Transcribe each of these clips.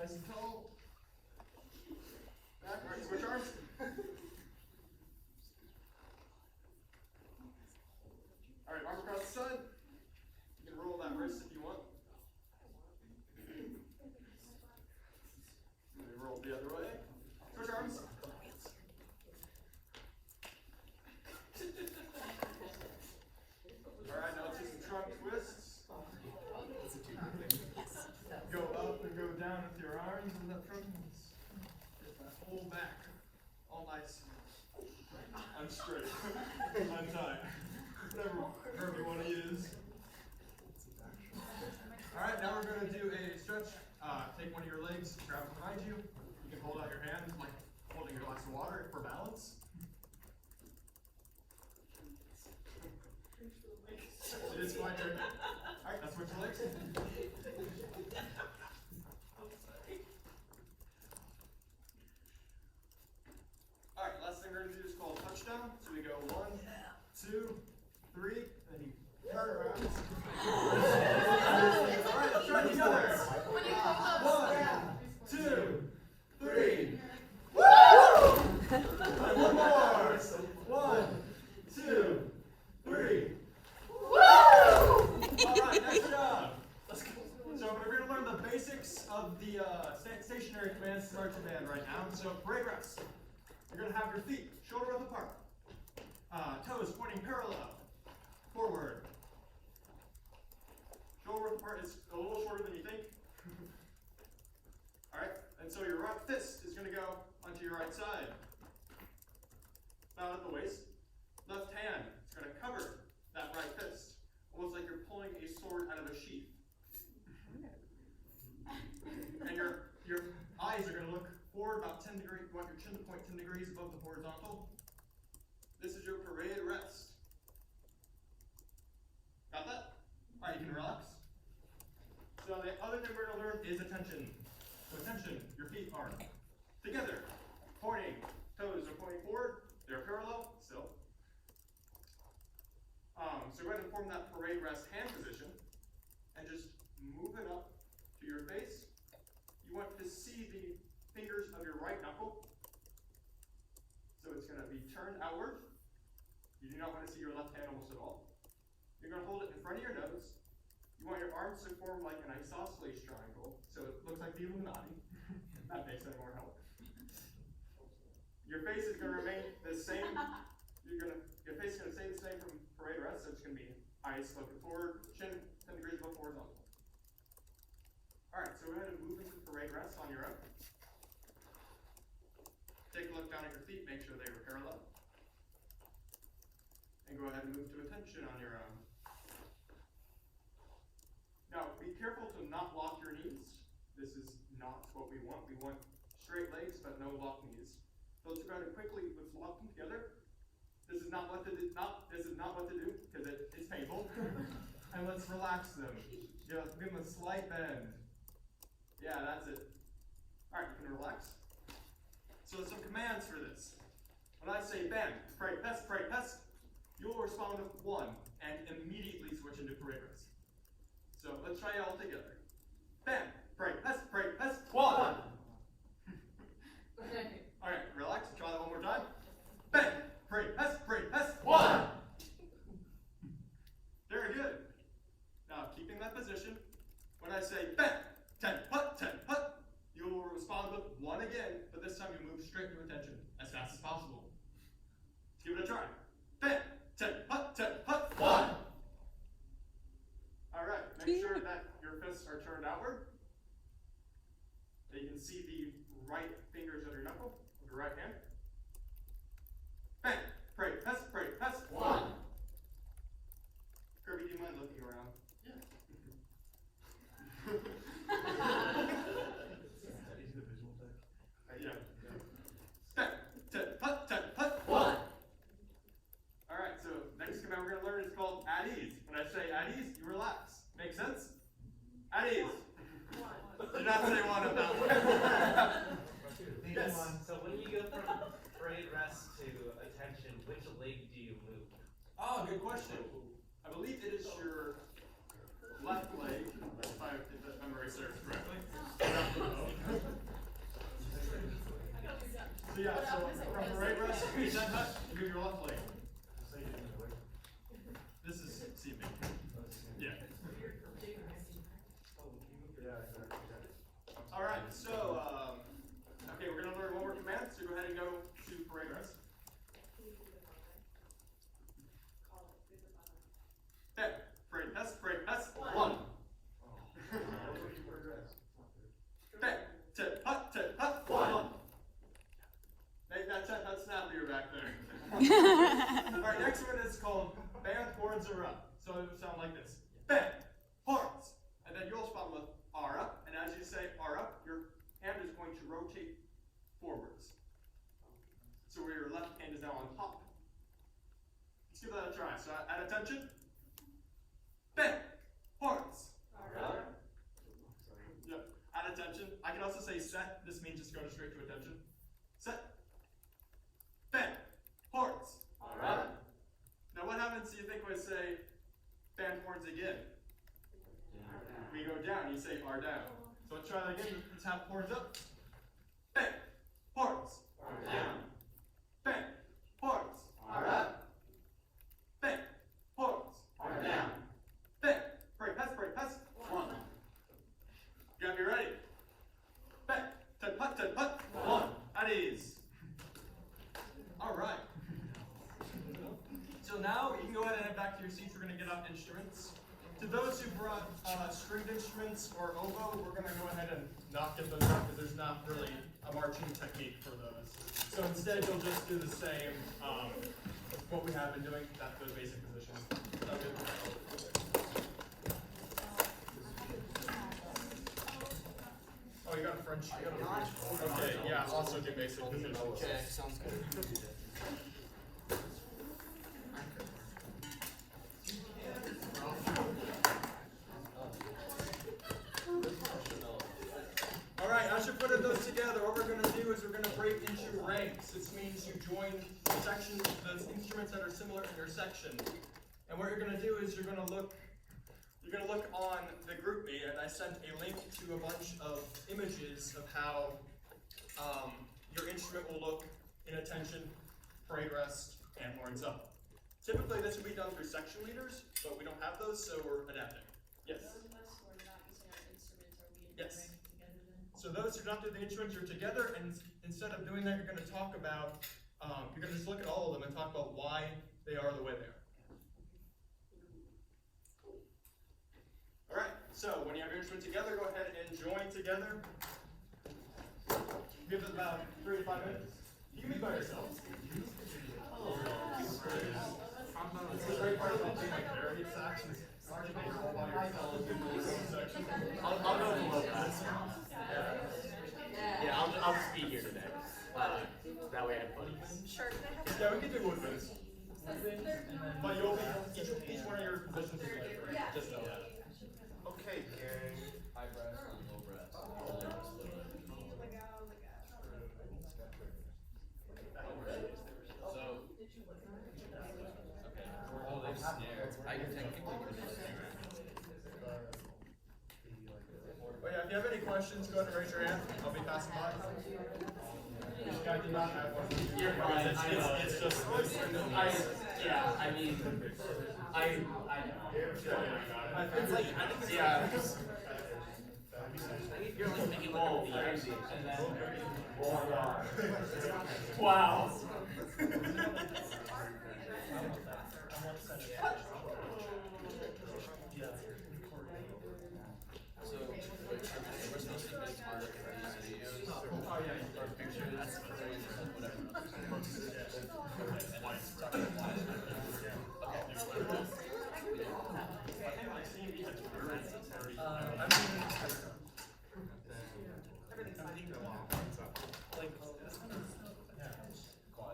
nice and tall. Back, right, switch arms. Alright, arm across the side. You can roll that wrist if you want. And then roll the other way. Switch arms. Alright, now let's do some trunk twists. Go up and go down with your arms and that trunk. Get that whole back. All nice. I'm straight. I'm tight. Whatever verb you want to use. Alright, now we're going to do a stretch. Take one of your legs, grab it behind you. You can hold out your hand like holding your glass of water for balance. It is my turn. Alright, now switch your legs. Alright, last thing we're going to do is called touchdown. So we go 1, 2, 3, and then you turn around. Alright, let's try it together. 1, 2, 3. Woo! And one more. 1, 2, 3. Woo! Alright, nice job. Let's go. So we're going to learn the basics of the stationary commands to march a band right now. So parade rest. You're going to have your feet shoulder width apart. Toes pointing parallel. Forward. Shoulder width apart is a little shorter than you think. Alright, and so your right fist is going to go onto your right side. Down at the waist. Left hand is going to cover that right fist. Almost like you're pulling a sword out of a sheath. And your eyes are going to look forward about 10 degrees. You want your chin to point 10 degrees above the horizontal. This is your parade rest. Got that? Alright, you can relax. So the other thing we're going to learn is attention. So attention, your feet are together, pointing. Toes are pointing forward. They're parallel still. So go ahead and form that parade rest hand position and just move it up to your face. You want to see the fingers of your right knuckle. So it's going to be turned outward. You do not want to see your left hand almost at all. You're going to hold it in front of your nose. You want your arms to form like an isosceles triangle, so it looks like the Illuminati. That makes any more help. Your face is going to remain the same. Your face is going to stay the same from parade rest, so it's going to be eyes looking forward, chin 10 degrees above horizontal. Alright, so go ahead and move into parade rest on your own. Take a look down at your feet, make sure they are parallel. And go ahead and move to attention on your own. Now, be careful to not lock your knees. This is not what we want. We want straight legs, but no locked knees. So let's go ahead and quickly, let's lock them together. This is not what to do, because it is painful. And let's relax them. Give them a slight bend. Yeah, that's it. Alright, you can relax. So there's some commands for this. When I say bend, parade pest, you will respond with 1 and immediately switch into parade rest. So let's try it all together. Bend, parade pest, 1. Alright, relax, try that one more time. Bend, parade pest, 1. Very good. Now, keeping that position, when I say bend, 10 put, you will respond with 1 again, but this time you move straight to attention as fast as possible. Let's give it a try. Bend, 10 put, 1. Alright, make sure that your fists are turned outward. That you can see the right fingers of your knuckle, of your right hand. Bend, parade pest, 1. Kirby, do you mind looking around? Yeah. Yeah. Put, 1. Alright, so next command we're going to learn is called at ease. When I say at ease, you relax. Make sense? At ease. Do not say 1 of that one. Yes. So when you go from yeah, so from parade rest, you move your left leg. This is CB. Yeah. All right, so, okay, we're going to learn one more command, so go ahead and go to parade rest. Okay, parade rest, 1. Okay, tip, hut, 1. Make that snappier back there. Alright, next one is called band horns are up. So it would sound like this. Band, horns. And then you'll respond with are up. And as you say are up, your hand is going to rotate forwards. So where your left hand is now on top. Let's give that a try. So at attention. Band, horns. Are up. Yep. At attention. I can also say set. This means just going straight to attention. Set. Band, horns. All right. Now what happens do you think when I say band horns again? We go down, you say are down. So let's try that again. Let's have horns up. Band, horns. Are down. Band, horns. Are up. Band, horns. Are down. Band, break, pass, 1. You gotta be ready. Band, hut, 1. At ease. Alright. So now you can go ahead and head back to your seats. We're going to get out instruments. To those who brought stringed instruments or oboe, we're going to go ahead and not get those out because there's not really a marching technique for those. So instead you'll just do the same, what we have been doing, those basic positions. Okay. Oh, you got a French. Okay, yeah, also do basic positions. Okay, sounds good. Alright, as you're putting those together, what we're going to do is we're going to break into ranks. This means you join sections, the instruments that are similar in your section. And what you're going to do is you're going to look on the GroupMe, and I sent a link to a bunch of images of how your instrument will look in attention, parade rest, and horns up. Typically this would be done through section leaders, but we don't have those, so we're adapting. Yes? Those of us who are not using our instruments, are we in Yes. rank together then? So those who don't do the instruments, you're together, and instead of doing that, you're going to talk about, you're going to just look at all of them and talk about why they are the way they are. Alright, so when you have your instrument together, go ahead and join together. Give it about 3 to 5 minutes. You can be by yourself. This is a great part of teaching like various sections. It's hard to make all by yourself in the section. I'll go to Lopez. Yeah, I'll just be here today. That way I have buddies. Sure, can I have Yeah, we can do woodwinds. But you'll be, each one of your positions is different. Just know that. Okay, gang. High breath and low breath. So, okay. Oh, they snare. I can technically do this. But yeah, if you have any questions, go ahead and raise your hand. I'll be passing by. This guy did not have one. You're fine. It's just this. Yeah, I mean, I it's like, I think it's, yeah. I think you're like making like a V, and then, oh my god. Wow. So, we're supposed to be smart at these videos. Oh yeah, picture that's whatever.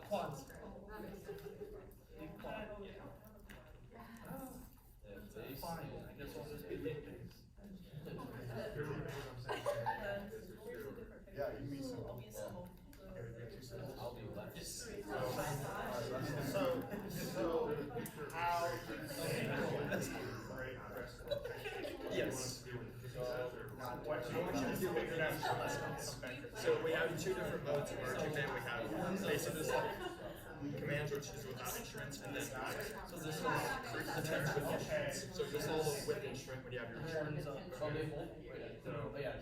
Quads. Fine. I guess I'll just be late days. Yeah, you mean so. I'll be left. So how? Yes. What you want you to do when you're down. Unless it's So we have two different modes of marching band. We have basically just like commands, which is without instruments, and then So this is the attempts with instruments. So this is with instrument when you have your instrument. So yeah,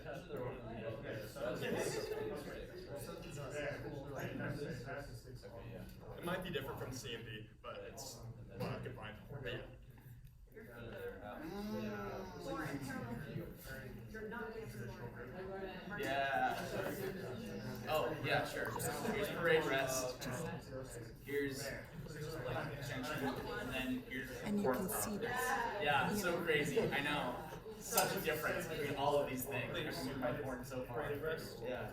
It might be different from C and D, but it's what I could find. But yeah. Yeah. Oh, yeah, sure. So here's parade rest. Here's like attention, and then here's And you can see this. Yeah, it's so crazy. I know. Such a difference between all of these things. I can move my horn so far. Yeah.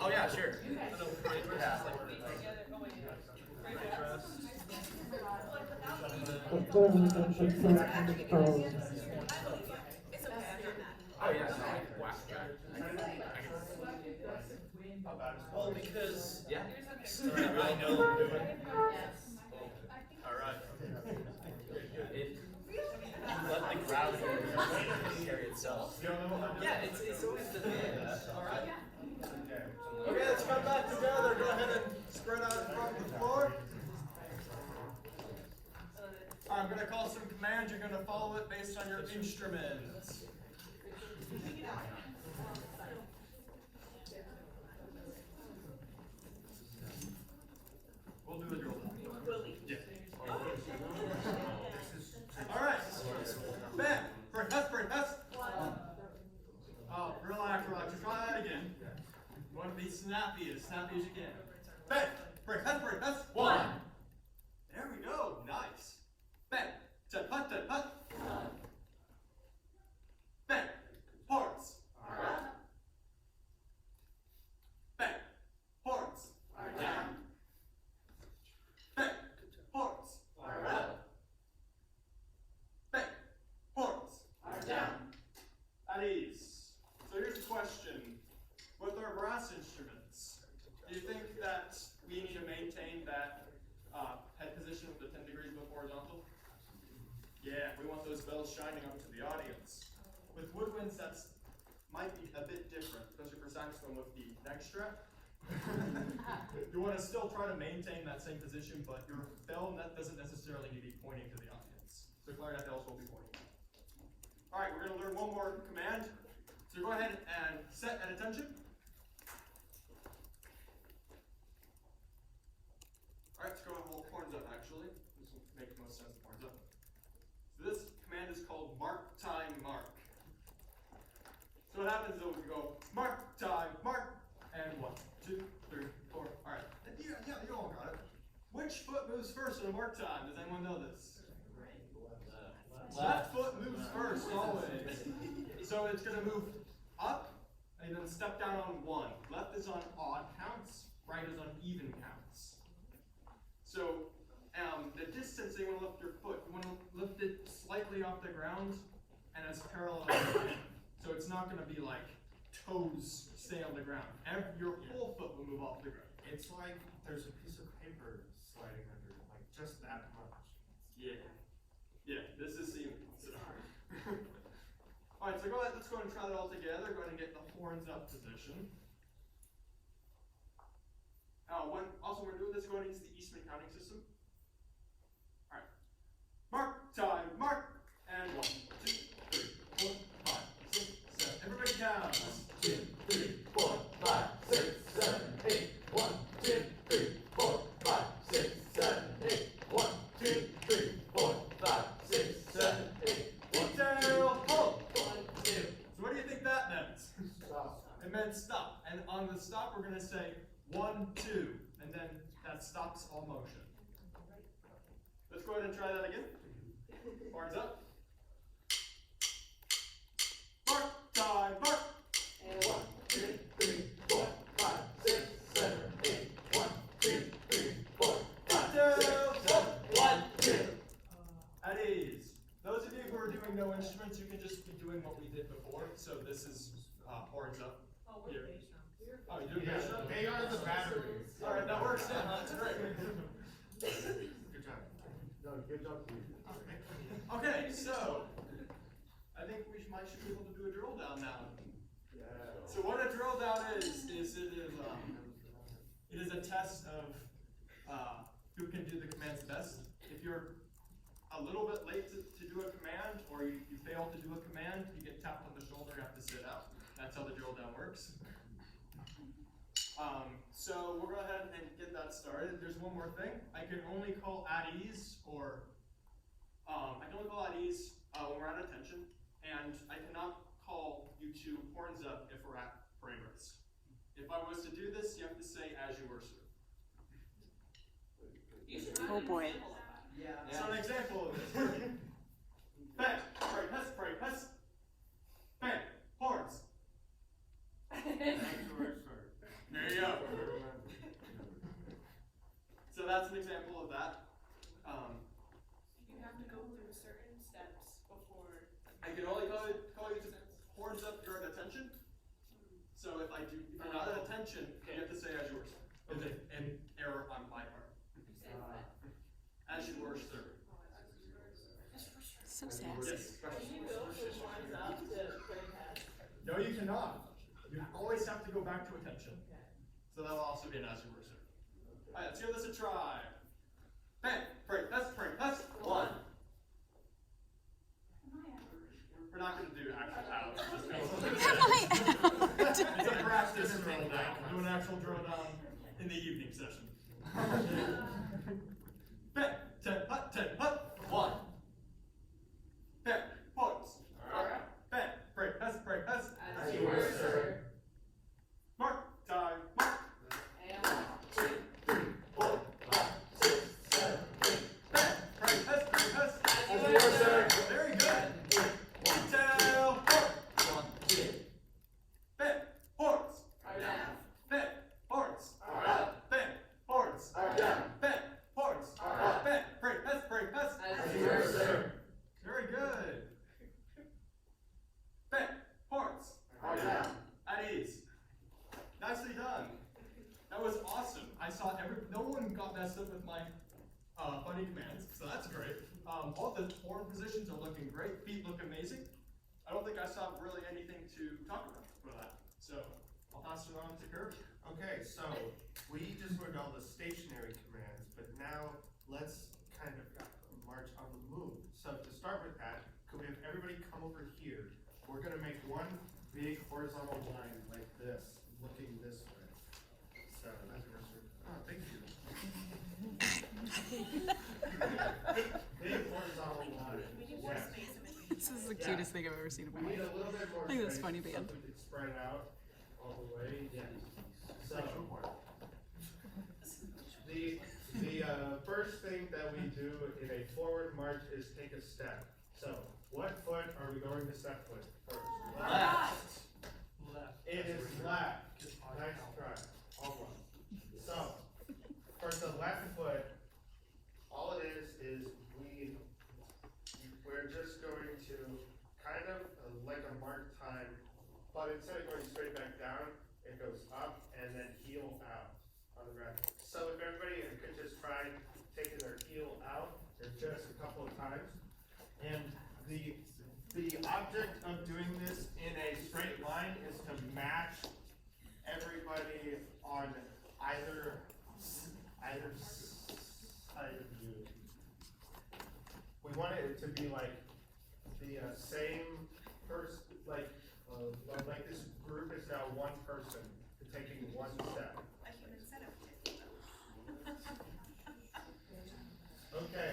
Oh yeah, sure. Yeah. Oh yeah, so I can whack that. Well, because yeah, I know what I'm doing. All right. It let the gravity carry itself. Yeah, it's always the thing. All right. Okay, let's come back together. Go ahead and spread out in front of the floor. All right, I'm going to call some commands. You're going to follow it based on your instruments. We'll do a drill. Yeah. All right. Ben, for a test, Oh, relax. Just try that again. You want to be snappy as you can. Ben, for a test. 1. There we go. Nice. Ben, put. Ben, horns. Ben, horns. Down. Ben, horns. Up. Ben, horns. Down. At ease. So here's a question. With our brass instruments, do you think that we need to maintain that head position with the 10 degrees above horizontal? Yeah, we want those bells shining up to the audience. With woodwinds, that's might be a bit different, especially for saxophone with the neck strap. You want to still try to maintain that same position, but your bell doesn't necessarily need to be pointing to the audience. So clarinet bells will be pointing. All right, we're going to learn one more command. So go ahead and set at attention. All right, let's go ahead and hold horns up, actually. This will make the most sense, horns up. So this command is called mark, time, mark. So what happens is we go mark, time, mark, and 1, 2, 3, 4. All right, yeah, you all got it. Which foot moves first in a mark time? Does anyone know this? Left foot moves first, always. So it's going to move up and then step down on 1. Left is on odd counts, right is on even counts. So the distance you want to lift your foot, you want to lift it slightly off the ground and as parallel as you can. So it's not going to be like toes stay on the ground. Your whole foot will move off the ground. It's like there's a piece of paper sliding under, like just that much. Yeah. Yeah, this is seamless. So. Alright, so let's go ahead and try that all together. Go ahead and get the horns up position. Also, we're doing this going into the Eastman counting system. Alright. Mark, time, mark, and 1, 2, 3, 4, 5, 6, 7. Everybody count. 1, 2, 3, 4, 5, 6, 7, 8. 1, 2, 3, 4, 5, 6, 7, 8. 1, 2, 3, 4, 5, 6, 7, 8. Detail, hold. 1, 2. So what do you think that meant? Stop. It meant stop. And on the stop, we're going to say 1, 2. And then that stops all motion. Let's go ahead and try that again. Horns up. Mark, time, mark. And 1, 2, 3, 4, 5, 6, 7, 8. 1, 2, 3, 4, 5, 6, 7, 1, 2. At ease. Those of you who are doing no instruments, you can just be doing what we did before. So this is horns up. Here. Oh, you doing bass drum? They are the batteries. All right, that works then. That's great. Good job. No, good job. Okay, so I think we should be able to do a drill. is a test of who can do the commands best. If you're a little bit late to do a command, or you fail to do a command, you get tapped on the shoulder, you have to sit out. That's how the drill down works. So we'll go ahead and get that started. There's one more thing. I can only call at ease, or I can only call at ease when we're at attention, and I cannot call you to horns up if we're at parade rest. If I was to do this, you have to say as you were, sir. Oh boy. So an example of this. Bang, parade pass. Bang, horns. There you go. So that's an example of that. You have to go through certain steps before. I can only call you to horns up if you're at attention. So if you're not at attention, you have to say as you were, sir. It's an error on my part. As you were, sir. So sad. Yes. Can you go from horns up to parade pass? No, you cannot. You always have to go back to attention. So that'll also be an as you were, sir. Alright, let's give this a try. Bang, parade pass, one. We're not going to do actual outs. It's a practice drill down. We'll do an actual drill down in the evening session. Bang, 10 hut, one. Bang, pause. Bang, parade pass. As you were, sir. Mark, time, mark. And 1, 2, 3, 4, 5, 6, 7, 8. Bang, parade pass. As you were, sir. Very good. Detail, horn. 1, 2. Bang, horns. Are down. Bang, horns. Are up. Bang, horns. Are down. Bang, horns. Are up. Bang, parade pass. As you were, sir. Very good. Bang, horns. Are down. At ease. Nicely done. That was awesome. I saw no one got messed up with my funny commands, so that's great. All the horn positions are looking great. Feet look amazing. I don't think I saw really anything to talk about for that. So I'll pass it on to Kurt. Okay, so we just learned all the stationary commands, but now let's kind of march on the move. So to start with that, could we have everybody come over here? We're gonna make one big horizontal line like this, looking this way. So, oh, thank you. Big horizontal line. We need more Yes. space in between. This is the cutest thing I've ever seen in my We need life. a little bit more I think that's space, funny, so band. we could spread out all the way. Yeah. So, the first thing that we do in a forward march is take a step. So, what foot are we going to step with first? Left. It is left. Nice try. Almost. So, for the left foot, all it is we're just going to kind of like a mark time, but instead of going straight back down, it goes up and then heel out on the ground. So if everybody could just try taking their heel out just a couple of times. And the object of doing this in a straight line is to match everybody on either side of you. We want it to be like the same person, like this group is now one person taking one step. A human setup kit. Okay.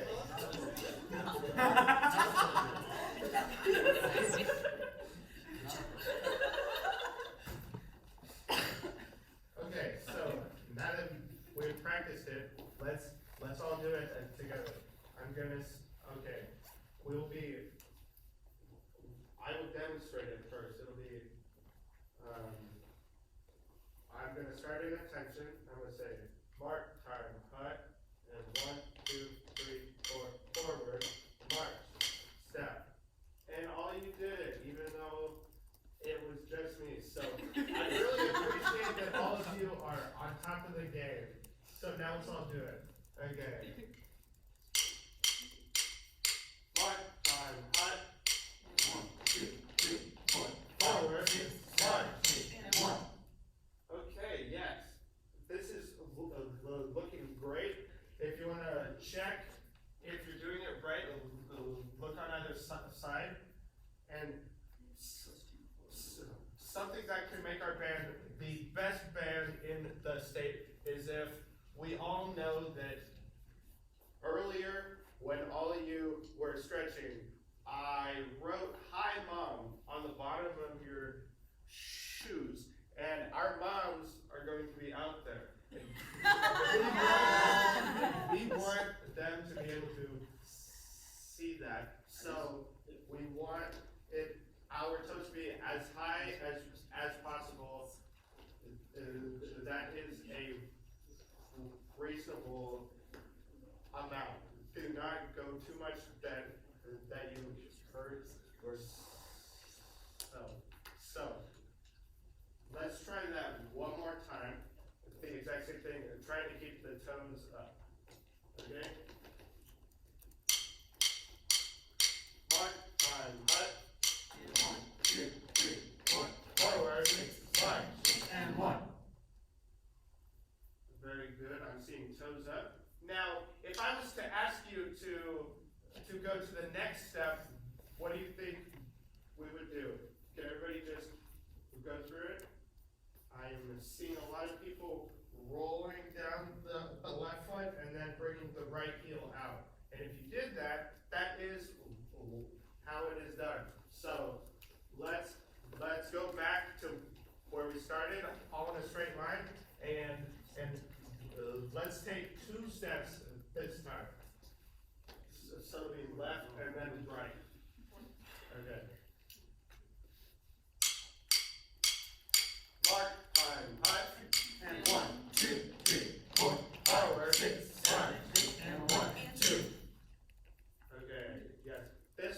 Okay, so now that we've practiced it, let's all do it together. Okay, I will demonstrate it first. It'll be, I'm gonna start at attention. I'm gonna say, mark, time, hut, and 1, 2, 3, 4, forward, march, step. And all you did, even though it was just me. So I really appreciate that all of you are on top of the game. So now let's all do it. Okay. March, time, hut. 1, 2, 3, 4, forward, march, 1. Okay, yes. This is thing that can make our band the best band in the state is if we all know that earlier when all of you were stretching, I wrote "Hi Mom" on the bottom of your shoes, and our moms are going to be out there. We want them to be able to see that, so we want our toes to be as high as possible. That is a reasonable amount. Do not go too much that you hurt yourself. So let's try that one more time. The exact same thing. Try to keep the toes up. Okay. Mark, time, hut. 1, 2, 3, 4. Forward, 5, and 1. Very good. I'm seeing toes up. Now, if I was to ask you to go to the next step, what do you think we would do? Can everybody just go through it? I am seeing a lot of people rolling down the left foot and then bringing the right heel out. And if you did that, that is how it is done. So let's go back to where we started, all in a straight line, and let's take 2 steps this time. So it'll be left and then right. Okay. Mark, time, hut, and 1, 2, 3, 4, forward, 6, 5, and 1, 2. Okay, yes. This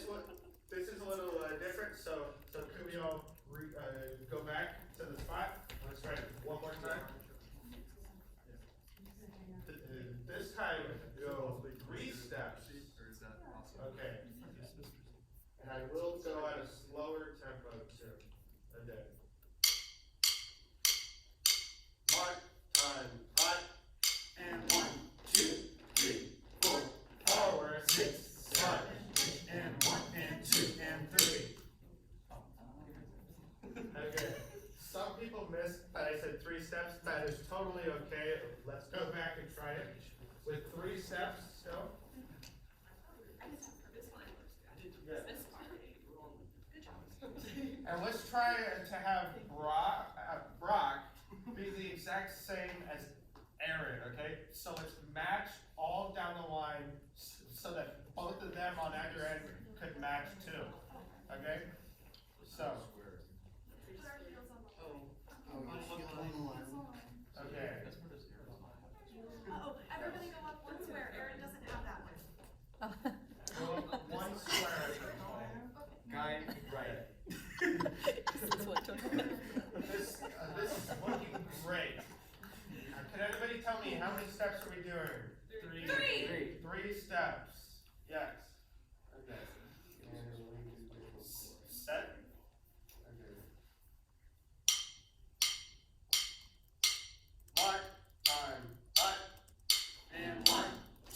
is a little different, so could we all go back to the spot? Let's try it one more time. This time, go 3 steps. Okay. And I will go at a slower tempo too. Okay. Mark, time, hut, and 1, 2, 3, 4, forward, 6, 5, and 1, and 2, and 3. Okay. Some people missed that I said 3 steps. That is totally okay. Let's go back and try it with 3 steps still. Good. And let's try to have Brock be the exact same as Aaron, okay? So let's match all down the line so that both of them on either end could match too, okay? So. Okay. Oh, everybody go up 1 square. Aaron doesn't have that one. Go up 1 square. Guy, right. This is looking great. Can anybody tell me how many steps are we doing? 3. 3 steps. Yes. Okay. And set. Okay. Mark, time, hut, and 1,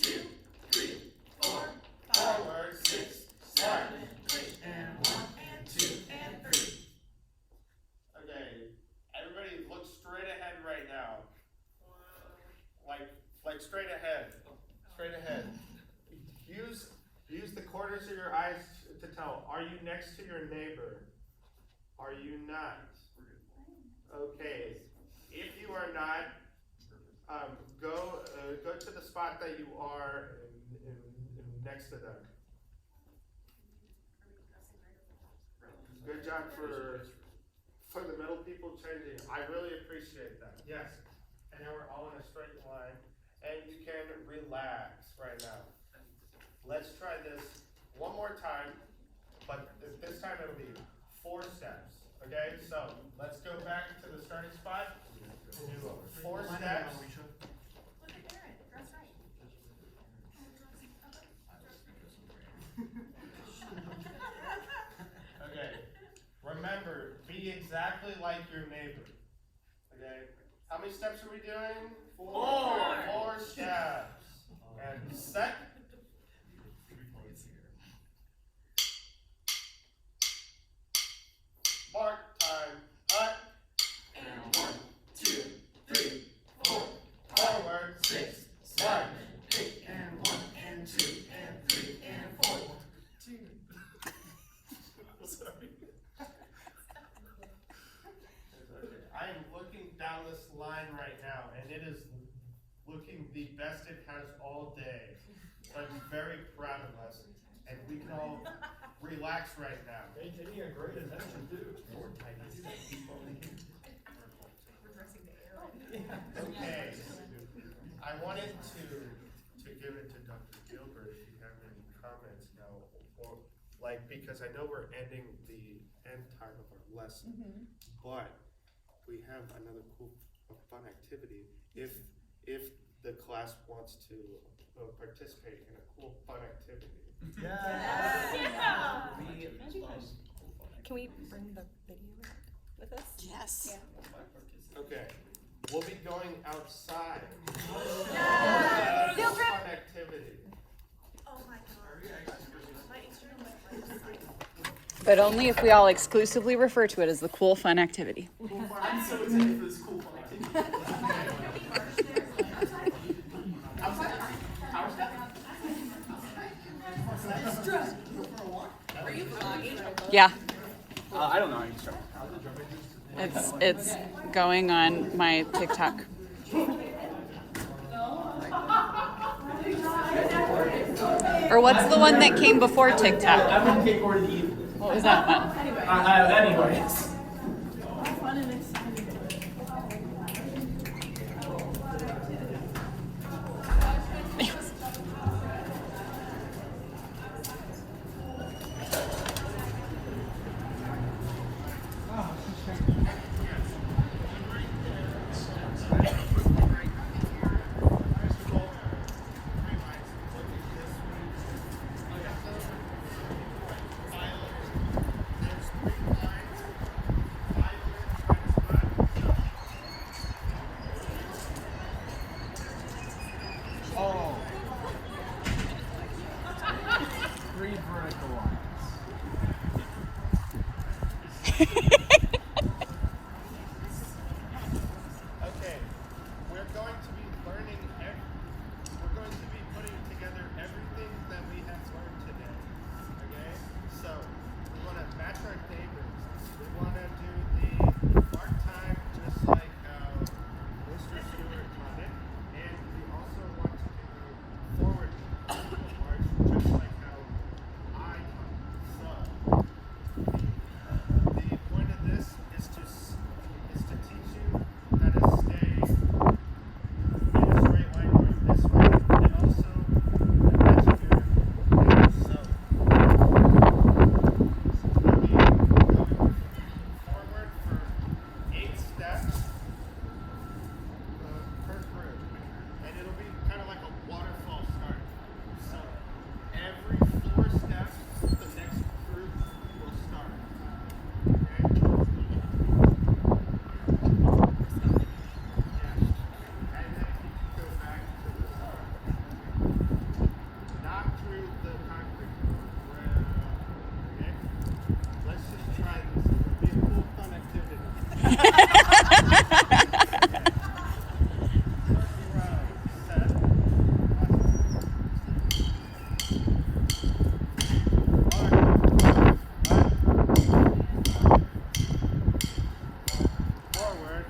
2, 3, 4, forward, 6, 7, 8, and 1, and 2, and 3. Okay, everybody look straight ahead right now. Like straight ahead. Straight ahead. Use the corners of your eyes to tell. Are you next to your neighbor? Are you not? Okay. If you are not, go to the spot that you are next to them. Good job for the middle people changing. I really appreciate that. Yes. And now we're all in a straight line. And you can relax right now. Let's try this one more time, but this time it'll be 4 steps. Okay, so let's go back to the starting spot. Do 4 steps. Look at Aaron. Dress right. Okay. Remember, be exactly like your neighbor. Okay. How many steps are we doing? 4 steps. And set. Mark, time, hut, line right now, and it is looking the best it has all day. So I'm very proud of us, and we can all relax right now. Maintaining a great attention too. Okay, I wanted to give it to Dr. Gilbert if you have any comments now, or because I know we're ending the end time of our lesson, but we have another cool, fun activity. If the class wants to participate in a cool, fun activity. Can we bring the video with us? Yes. Okay, we'll be going outside. Field trip. Fun activity. Oh my god. My instrument went like But only if we all exclusively refer to it as the cool fun activity. I'm so excited for this cool fun activity. Yeah. I don't know how you start. It's going on my TikTok. Or what's the one that came before TikTok? I'm on skateboard Eve. What was that one? Anyways. Three vertical lines. Okay, we're going to be learning, we're going to be putting together everything that we have learned today, okay? So, we want to match our neighbors. We want to do the mark time just like how Mr. Stewart taught it. And we also want to do forward march just like how I taught it. So, the point of this is to teach you how to stay in a straight line going this way, and also match your hands. So we'll be going forward for 8 steps per group, and it'll be kind of like a waterfall start. So every 4 steps, the next group will start. Okay? And then you go back to the start. Not through the concrete. Okay? Let's just try this. It'll be a cool, fun activity. Set. Forward.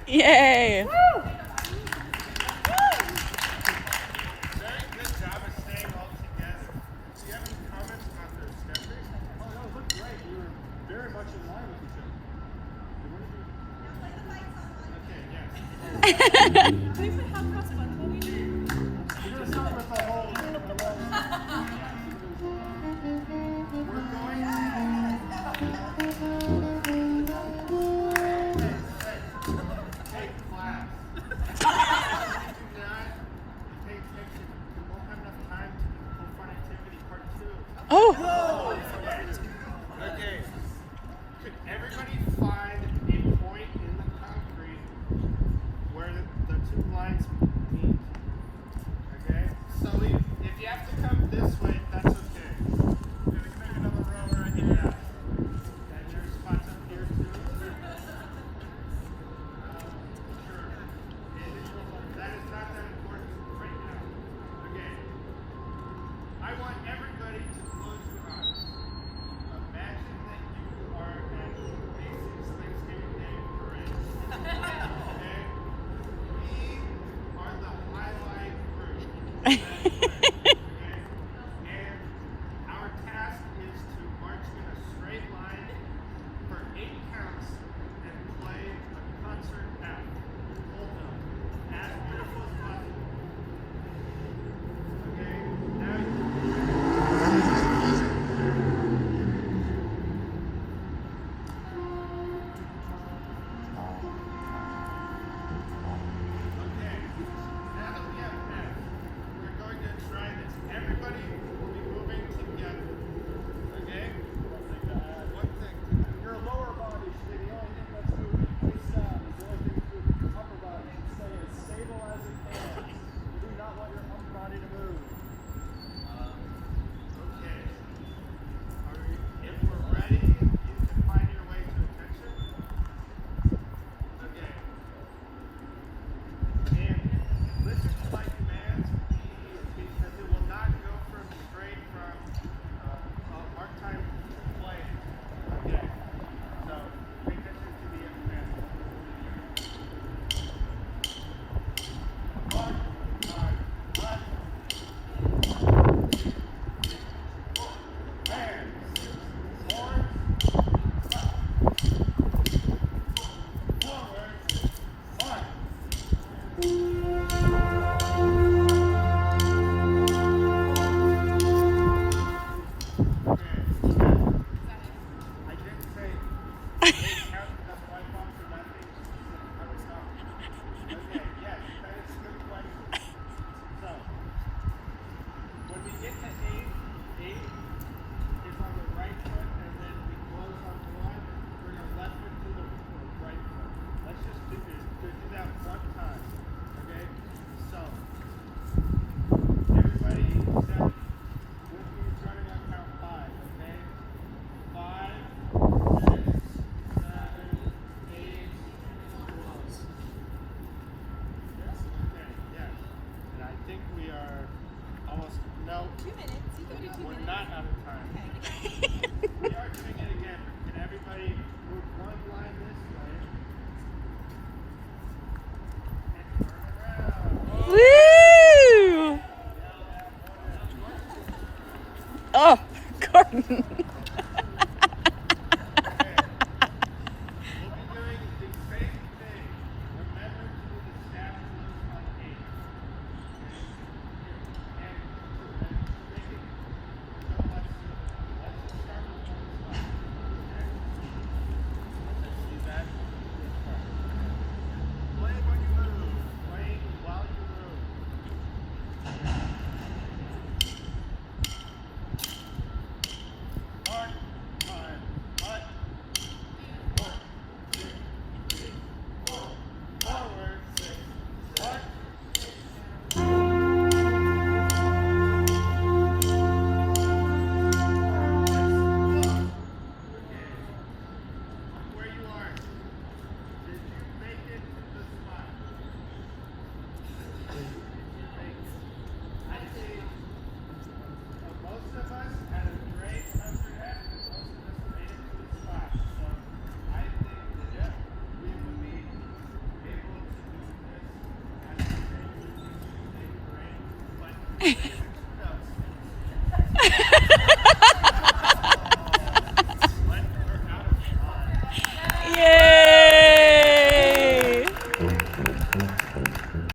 Yay! Very good job of staying all together. Do you have any comments about their sketches? Oh, no, it looked great. You were very much in line with each other. Okay, yes. Can we put half past 1 while we do? Oh. Okay. Could everybody find a point in the concrete where the two lines meet? Okay? So if you have to come this way, that's okay. We're gonna make another row right here. Yeah. And there's spots up here too. Sure. That is not that important right now. Okay. I want everybody to close your eyes. Imagine that you are at Macy's Thanksgiving Day Parade. Okay? We are the highlight group. Okay? And our task is to march in a straight line for 8 counts and play a concert out. Hold on. As beautiful as possible. Okay? Now Okay, now that we have that, we're going to try this. Everybody will be moving together. Okay? One thing. Your lower body should be the only thing that's moving. Face down is the only thing that's moving. Your upper body should stay as stable as it can. You do not want your upper body to move. Okay. If we're ready, you can find your way to attention. Okay. And listen to my commands because it will not go straight from mark time playing. Okay. So pay attention to the command. Mark time. Left. Hands. Forward. Left. Forward. Mark. Okay. I didn't say count as white box or nothing. I was not. Okay, yes, that is a good question. So, when we get to 8 is on the right foot, and then we close on 1, bring our left foot to the right foot. Let's just do that one time. Okay? So, everybody set with me starting on count 5, okay? 5, 6, 7, 8, close. Okay, yes. And I think we are almost, no, 2 minutes. You can do 2 we're minutes. not out of time. Okay.